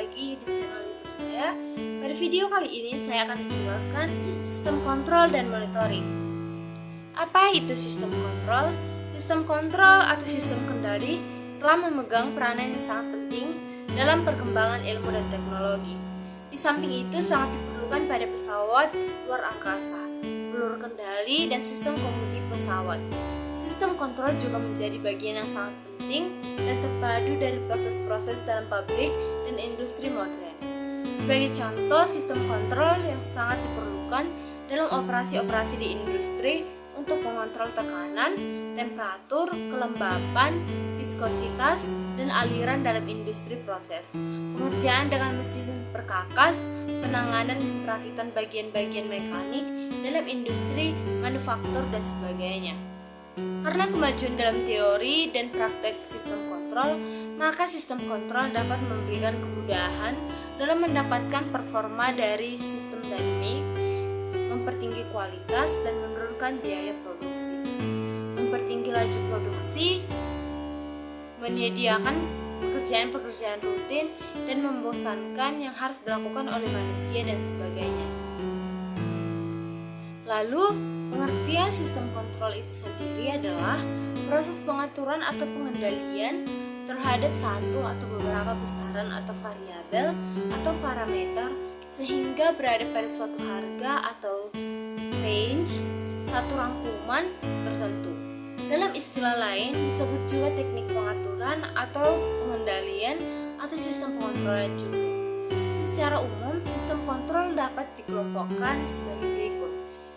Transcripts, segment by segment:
lagi di channel YouTube saya. Pada video kali ini saya akan menjelaskan sistem kontrol dan monitoring. Apa itu sistem kontrol? Sistem kontrol atau sistem kendali telah memegang peranan yang sangat penting dalam perkembangan ilmu dan teknologi. Di samping itu sangat diperlukan pada pesawat luar angkasa, peluru kendali, dan sistem kemudi pesawat. Sistem kontrol juga menjadi bagian yang sangat penting dan terpadu dari proses-proses dalam pabrik dan industri modern. Sebagai contoh, sistem kontrol yang sangat diperlukan dalam operasi-operasi di industri untuk mengontrol tekanan, temperatur, kelembapan, viskositas, dan aliran dalam industri proses. Pengerjaan dengan mesin perkakas, penanganan dan perakitan bagian-bagian mekanik dalam industri, manufaktur, dan sebagainya. Karena kemajuan dalam teori dan praktek sistem kontrol, maka sistem kontrol dapat memberikan kemudahan dalam mendapatkan performa dari sistem dinamik, mempertinggi kualitas, dan menurunkan biaya produksi, mempertinggi laju produksi, menyediakan pekerjaan-pekerjaan rutin, dan membosankan yang harus dilakukan oleh manusia, dan sebagainya. Lalu, pengertian sistem kontrol itu sendiri adalah proses pengaturan atau pengendalian terhadap satu atau beberapa besaran atau variabel atau parameter sehingga berada pada suatu harga atau range satu rangkuman tertentu. Dalam istilah lain disebut juga teknik pengaturan atau pengendalian atau sistem pengontrolan juga. Secara umum, sistem kontrol dapat dikelompokkan sebagai berikut.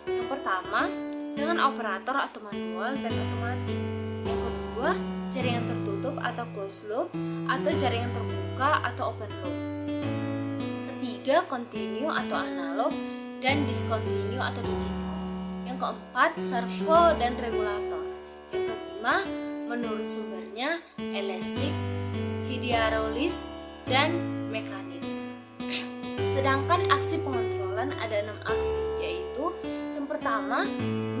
Yang pertama, dengan operator atau manual dan otomatis. Yang kedua, jaringan tertutup atau closed loop atau jaringan terbuka atau open loop. Ketiga, continue atau analog dan discontinue atau digital. Yang keempat, servo dan regulator. Yang kelima, menurut sumbernya, elastik, hidrolis, dan mekanis. Sedangkan aksi pengontrolan ada 6 aksi, yaitu yang pertama,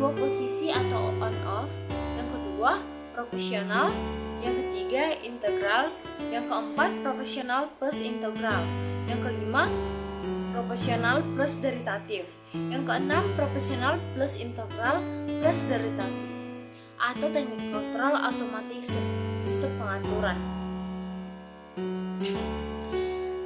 dua posisi atau on-off. Yang kedua, proporsional. Yang ketiga, integral. Yang keempat, proporsional plus integral. Yang kelima, proporsional plus deritatif. Yang keenam, proporsional plus integral plus deritatif. Atau teknik kontrol otomatis sistem pengaturan.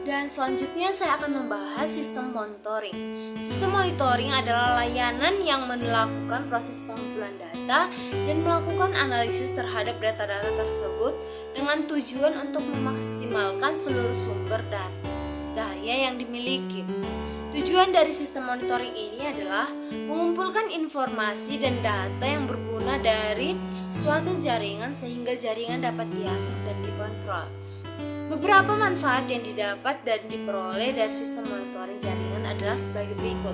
Dan selanjutnya saya akan membahas sistem monitoring. Sistem monitoring adalah layanan yang melakukan proses pengumpulan data dan melakukan analisis terhadap data-data tersebut dengan tujuan untuk memaksimalkan seluruh sumber daya yang dimiliki. Tujuan dari sistem monitoring ini adalah mengumpulkan informasi dan data yang berguna dari suatu jaringan sehingga jaringan dapat diatur dan dikontrol. Beberapa manfaat yang didapat dan diperoleh dari sistem monitoring jaringan adalah sebagai berikut.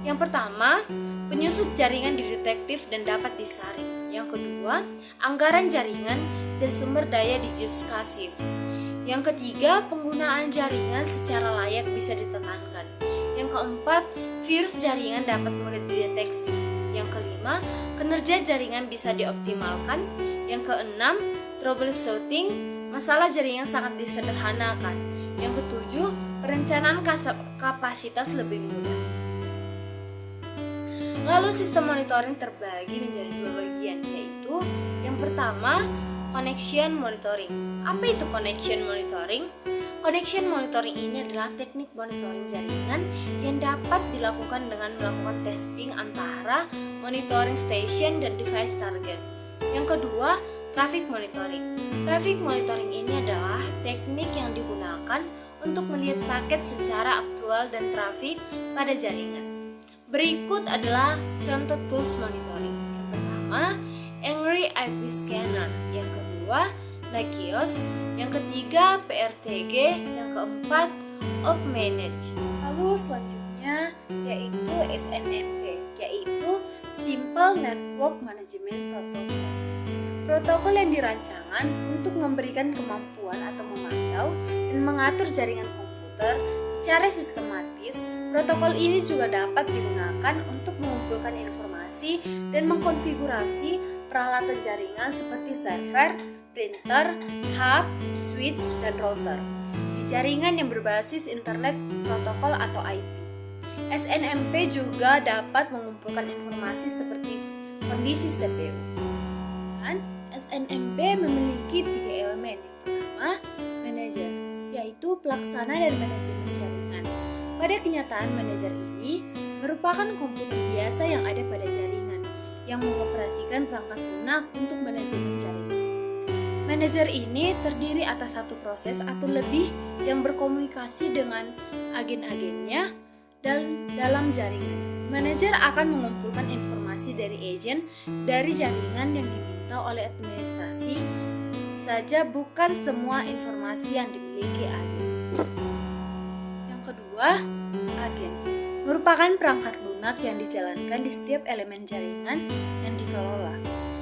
Yang pertama, penyusun jaringan didetektif dan dapat disaring. Yang kedua, anggaran jaringan dan sumber daya dijuskasif. Yang ketiga, penggunaan jaringan secara layak bisa ditekankan. Yang keempat, virus jaringan dapat mudah dideteksi. Yang kelima, kinerja jaringan bisa dioptimalkan. Yang keenam, troubleshooting, masalah jaringan sangat disederhanakan. Yang ketujuh, perencanaan kapasitas lebih mudah. Lalu sistem monitoring terbagi menjadi dua bagian, yaitu yang pertama, connection monitoring. Apa itu connection monitoring? Connection monitoring ini adalah teknik monitoring jaringan yang dapat dilakukan dengan melakukan testing antara monitoring station dan device target. Yang kedua, traffic monitoring. Traffic monitoring ini adalah teknik yang digunakan untuk melihat paket secara aktual dan trafik pada jaringan. Berikut adalah contoh tools monitoring. Yang pertama, Angry IP Scanner. Yang kedua, Nagios. Yang ketiga, PRTG. Yang keempat, OpManage. Lalu selanjutnya yaitu SNMP, yaitu Simple Network Management Protocol. Protokol yang dirancangkan untuk memberikan kemampuan atau memantau dan mengatur jaringan komputer secara sistematis. Protokol ini juga dapat digunakan untuk mengumpulkan informasi dan mengkonfigurasi peralatan jaringan seperti server, printer, hub, switch, dan router. di jaringan yang berbasis Internet Protokol atau IP. SNMP juga dapat mengumpulkan informasi seperti kondisi CPU. Dan SNMP memiliki 3 elemen. Yang pertama, manajer, yaitu pelaksana dan manajemen jaringan. Pada kenyataan, manajer ini merupakan komputer biasa yang ada pada jaringan, yang mengoperasikan perangkat lunak untuk manajemen jaringan. Manajer ini terdiri atas satu proses atau lebih yang berkomunikasi dengan agen-agennya dalam jaringan. Manajer akan mengumpulkan informasi dari agen dari jaringan yang diminta oleh administrasi saja, bukan semua informasi yang dimiliki agen. Yang kedua, agen merupakan perangkat lunak yang dijalankan di setiap elemen jaringan yang dikelola.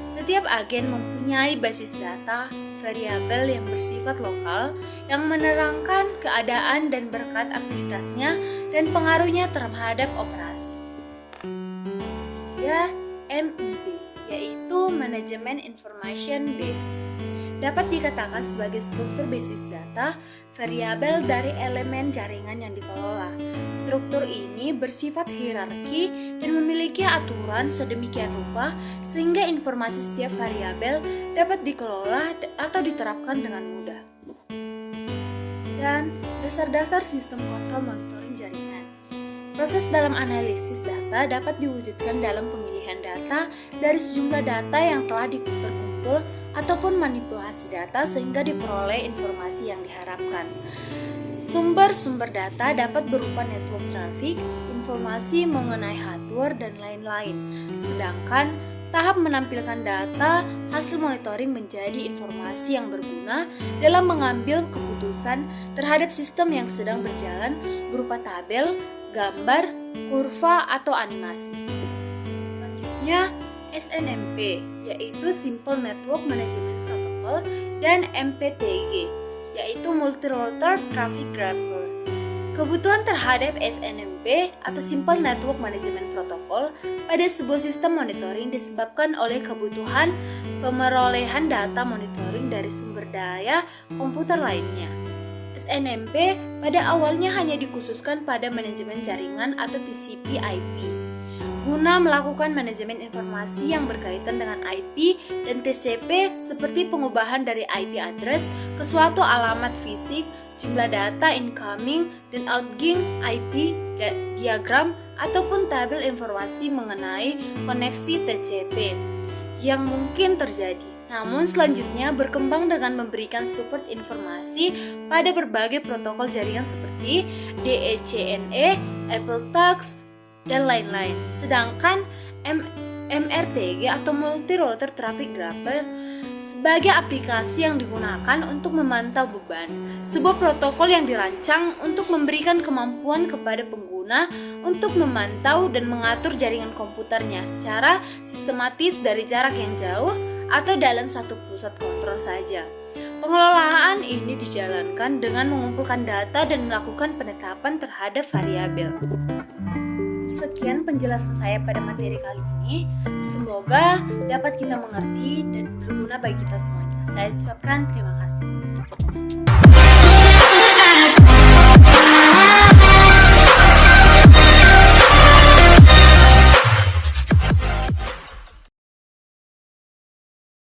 Setiap agen mempunyai basis data variabel yang bersifat lokal yang menerangkan keadaan dan berkat aktivitasnya dan pengaruhnya terhadap operasi. Ya, MIB, yaitu Management Information Base, dapat dikatakan sebagai struktur basis data variabel dari elemen jaringan yang dikelola. Struktur ini bersifat hierarki dan memiliki aturan sedemikian rupa sehingga informasi setiap variabel dapat dikelola atau diterapkan dengan mudah. Dan dasar-dasar sistem kontrol monitoring jaringan. Proses dalam analisis data dapat diwujudkan dalam pemilihan data dari sejumlah data yang telah terkumpul ataupun manipulasi data sehingga diperoleh informasi yang diharapkan. Sumber-sumber data dapat berupa network traffic, informasi mengenai hardware, dan lain-lain. Sedangkan tahap menampilkan data hasil monitoring menjadi informasi yang berguna dalam mengambil keputusan terhadap sistem yang sedang berjalan berupa tabel, gambar, kurva, atau animasi. Selanjutnya, SNMP, yaitu Simple Network Management Protocol, dan MPTG, yaitu Multi-Router Traffic Grapher. Kebutuhan terhadap SNMP atau Simple Network Management Protocol pada sebuah sistem monitoring disebabkan oleh kebutuhan pemerolehan data monitoring dari sumber daya komputer lainnya. SNMP pada awalnya hanya dikhususkan pada manajemen jaringan atau TCP/IP guna melakukan manajemen informasi yang berkaitan dengan IP dan TCP seperti pengubahan dari IP address ke suatu alamat fisik, jumlah data incoming dan outgoing IP diagram ataupun tabel informasi mengenai koneksi TCP yang mungkin terjadi. Namun selanjutnya berkembang dengan memberikan support informasi pada berbagai protokol jaringan seperti DECNE, AppleTalk, dan lain-lain. Sedangkan MRTG atau Multi-Router Traffic Grapher sebagai aplikasi yang digunakan untuk memantau beban. Sebuah protokol yang dirancang untuk memberikan kemampuan kepada pengguna untuk memantau dan mengatur jaringan komputernya secara sistematis dari jarak yang jauh atau dalam satu pusat kontrol saja. Pengelolaan ini dijalankan dengan mengumpulkan data dan melakukan penetapan terhadap variabel. Sekian penjelasan saya pada materi kali ini. Semoga dapat kita mengerti dan berguna bagi kita semuanya. Saya ucapkan terima kasih.